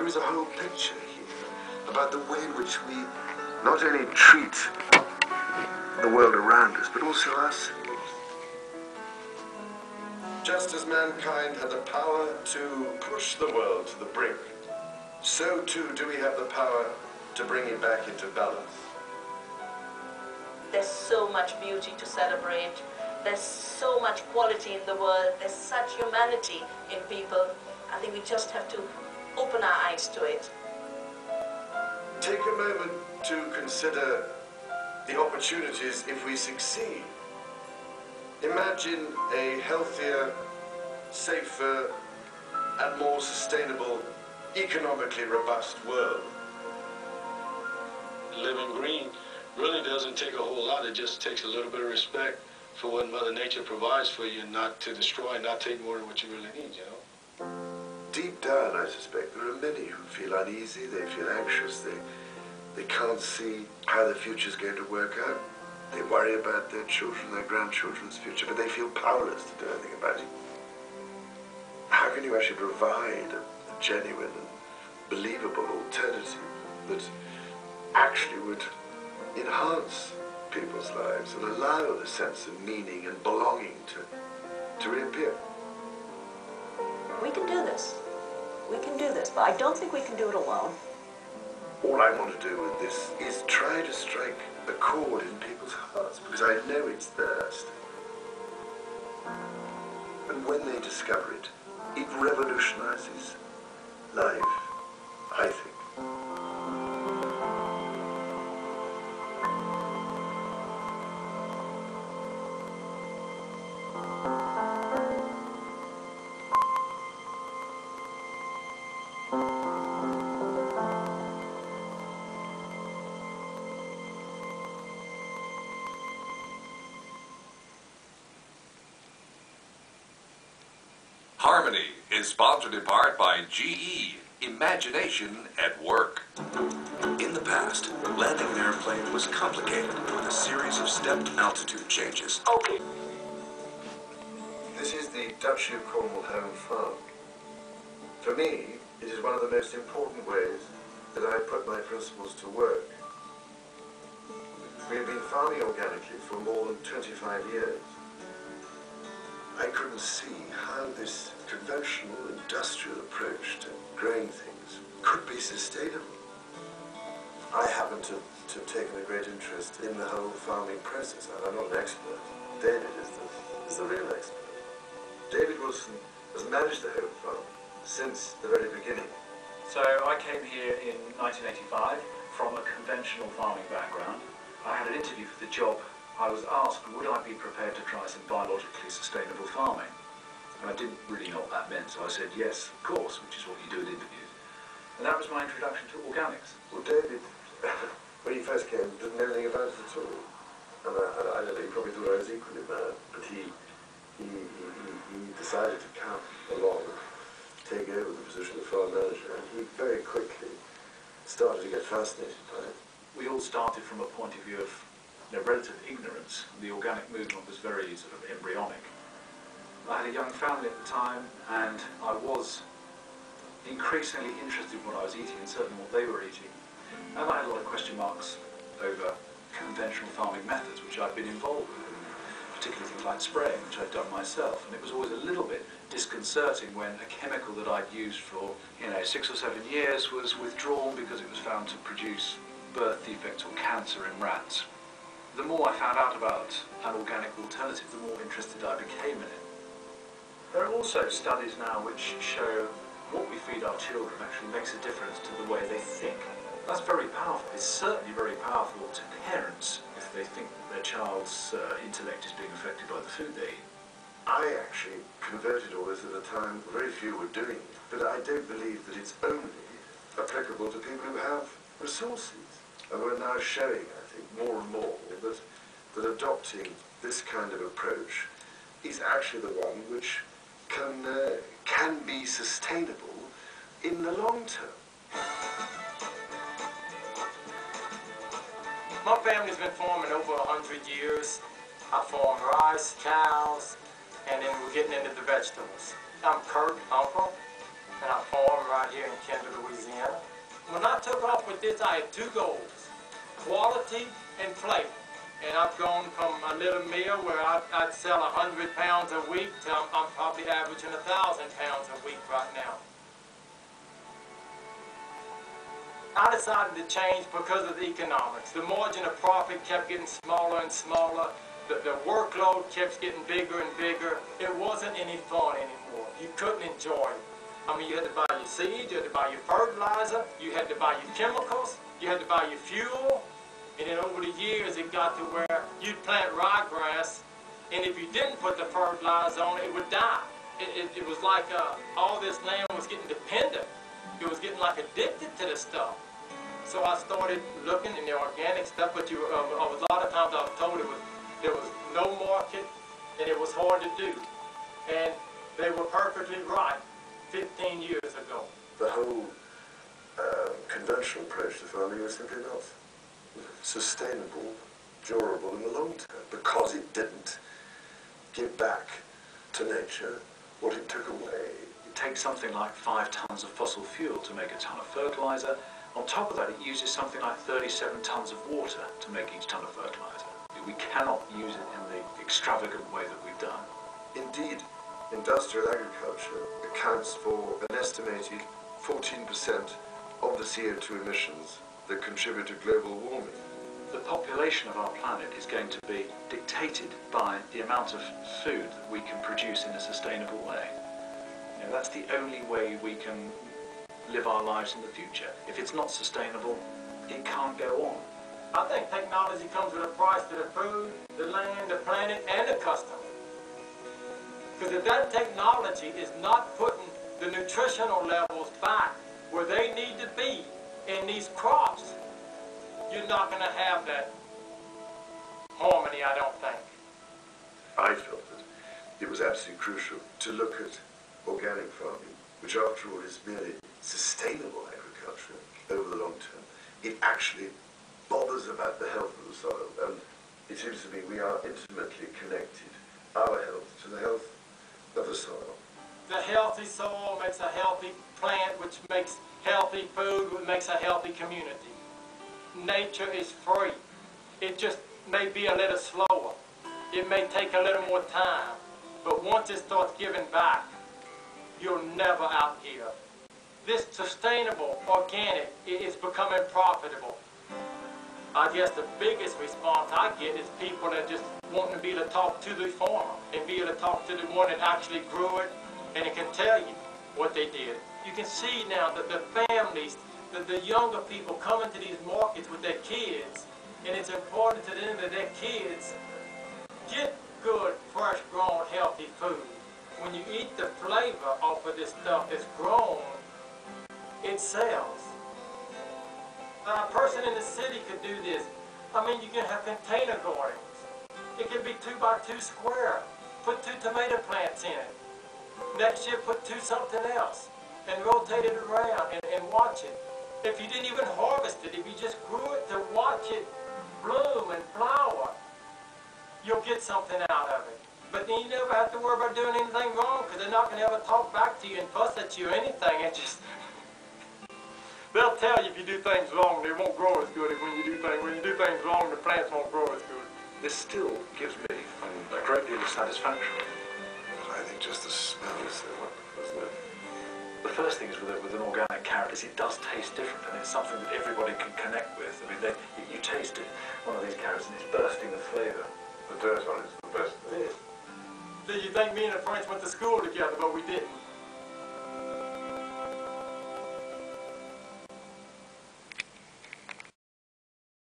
is a whole picture here about the way in which we not only treat the world around us, but also ourselves. Just as mankind had the power to push the world to the brink, so too do we have the power to bring it back into balance. There's so much beauty to celebrate. There's so much quality in the world. There's such humanity in people. I think we just have to open our eyes to it. Take a moment to consider the opportunities if we succeed. Imagine a healthier, safer, and more sustainable, economically robust world. Living green really doesn't take a whole lot. It just takes a little bit of respect for what Mother Nature provides for you, and not to destroy, not take more than what you really need, you know? Deep down, I suspect, there are many who feel uneasy, they feel anxious, they can't see how the future's going to work out. They worry about their children, their grandchildren's future, but they feel powerless to do anything about it. How can you actually provide a genuine and believable alternative that actually would enhance people's lives and allow the sense of meaning and belonging to reappear? We can do this. We can do this, but I don't think we can do it alone. All I want to do with this is try to strike a chord in people's hearts, because I know it's theirs. And when they discover it, it revolutionizes life, I think. Harmony is sponsored in part by GE, Imagination at Work. In the past, landing an airplane was complicated with a series of stepped altitude changes. Okay. This is the Duchy of Cornwall home farm. For me, it is one of the most important ways that I put my principles to work. We have been farming organically for more than 25 years. I couldn't see how this conventional industrial approach to growing things could be sustainable. I happen to have taken a great interest in the whole farming process. I'm not an expert. David is the real expert. David Wilson has managed the whole farm since the very beginning. So I came here in 1985 from a conventional farming background. I had an interview for the job. I was asked, would I be prepared to try some biologically sustainable farming? And I didn't really know what that meant, so I said yes, of course, which is what you do in interviews. And that was my introduction to organics. Well, David, when he first came, didn't know anything about it at all. And I don't know, he probably thought I was equally mad, but he decided to come along, take over the position of farm manager, and he very quickly started to get fascinated by it. We all started from a point of view of relative ignorance. The organic movement was very sort of embryonic. I had a young family at the time, and I was increasingly interested in what I was eating and certainly what they were eating. And I had a lot of question marks over conventional farming methods which I'd been involved with, particularly things like spraying, which I'd done myself. And it was always a little bit disconcerting when a chemical that I'd used for 6 or 7 years was withdrawn because it was found to produce birth defects or cancer in rats. The more I found out about an organic alternative, the more interested I became in it. There are also studies now which show what we feed our children actually makes a difference to the way they think. That's very powerful. It's certainly very powerful to parents if they think that their child's intellect is being affected by the food they eat. I actually converted all this at a time very few were doing it, but I don't believe that it's only applicable to people who have resources. And we're now showing, I think, more and more that adopting this kind of approach is actually the one which can be sustainable in the long term. My family's been farming over 100 years. I farm rice, cows, and then we're getting into the vegetables. I'm Kurt, uncle. and I farm right here in Kendall, Louisiana. When I took off with this, I had two goals: quality and flavor. And I've gone from a little mill where I'd sell 100 pounds a week to I'm probably averaging 1,000 pounds a week right now. I decided to change because of the economics. The margin of profit kept getting smaller and smaller. The workload kept getting bigger and bigger. It wasn't any fun anymore. You couldn't enjoy it. I mean, you had to buy your seed, you had to buy your fertilizer, you had to buy your chemicals, you had to buy your fuel. And then over the years, it got to where you'd plant ryegrass, and if you didn't put the fertilizer on it, it would die. It was like all this land was getting dependent. It was getting like addicted to this stuff. So I started looking in the organic stuff, but a lot of times I was told there was no market, and it was hard to do. And they were perfectly right 15 years ago. The whole conventional approach to farming was simply not sustainable, durable in the long term, because it didn't give back to nature what it took away. It takes something like 5 tons of fossil fuel to make a ton of fertilizer. On top of that, it uses something like 37 tons of water to make each ton of fertilizer. We cannot use it in the extravagant way that we've done. Indeed, industrial agriculture accounts for an estimated 14% of the CO2 emissions that contribute to global warming. The population of our planet is going to be dictated by the amount of food that we can produce in a sustainable way. You know, that's the only way we can live our lives in the future. If it's not sustainable, it can't go on. I think technology comes with a price to the food, the land, the planet, and the customer. Because if that technology is not putting the nutritional levels back where they need to be in these crops, you're not going to have that harmony, I don't think. I felt that it was absolutely crucial to look at organic farming, which after all is merely sustainable agriculture over the long term. It actually bothers about the health of the soil, and it seems to me we are intimately connected, our health, to the health of the soil. The healthy soil makes a healthy plant, which makes healthy food, which makes a healthy community. Nature is free. It just may be a little slower. It may take a little more time, but once it starts giving back, you're never out here. This sustainable, organic, is becoming profitable. I guess the biggest response I get is people that just want to be able to talk to the farmer and be able to talk to the one that actually grew it, and it can tell you what they did. You can see now that the families, the younger people come into these markets with their kids, and it's important to them that their kids get good, fresh grown, healthy food. When you eat the flavor off of this stuff that's grown, it sells. Now, a person in the city could do this. I mean, you can have container gardens. It can be 2 by 2 square. Put 2 tomato plants in it. Next year, put 2 something else, and rotate it around and watch it. If you didn't even harvest it, if you just grew it to watch it bloom and flower, you'll get something out of it. But then you never have to worry about doing anything wrong, because they're not going to ever talk back to you and fuss at you or anything. It just, they'll tell you if you do things wrong, they won't grow as good as when you do things wrong, the plants won't grow as good. This still gives me a great deal of satisfaction. I think just the smell is so wonderful, isn't it? The first thing is with an organic carrot is it does taste different, and it's something that everybody can connect with. I mean, you taste it, one of these carrots, and it's bursting with flavour. The dirt on it's the best thing. Do you think me and the French went to school together, but we didn't?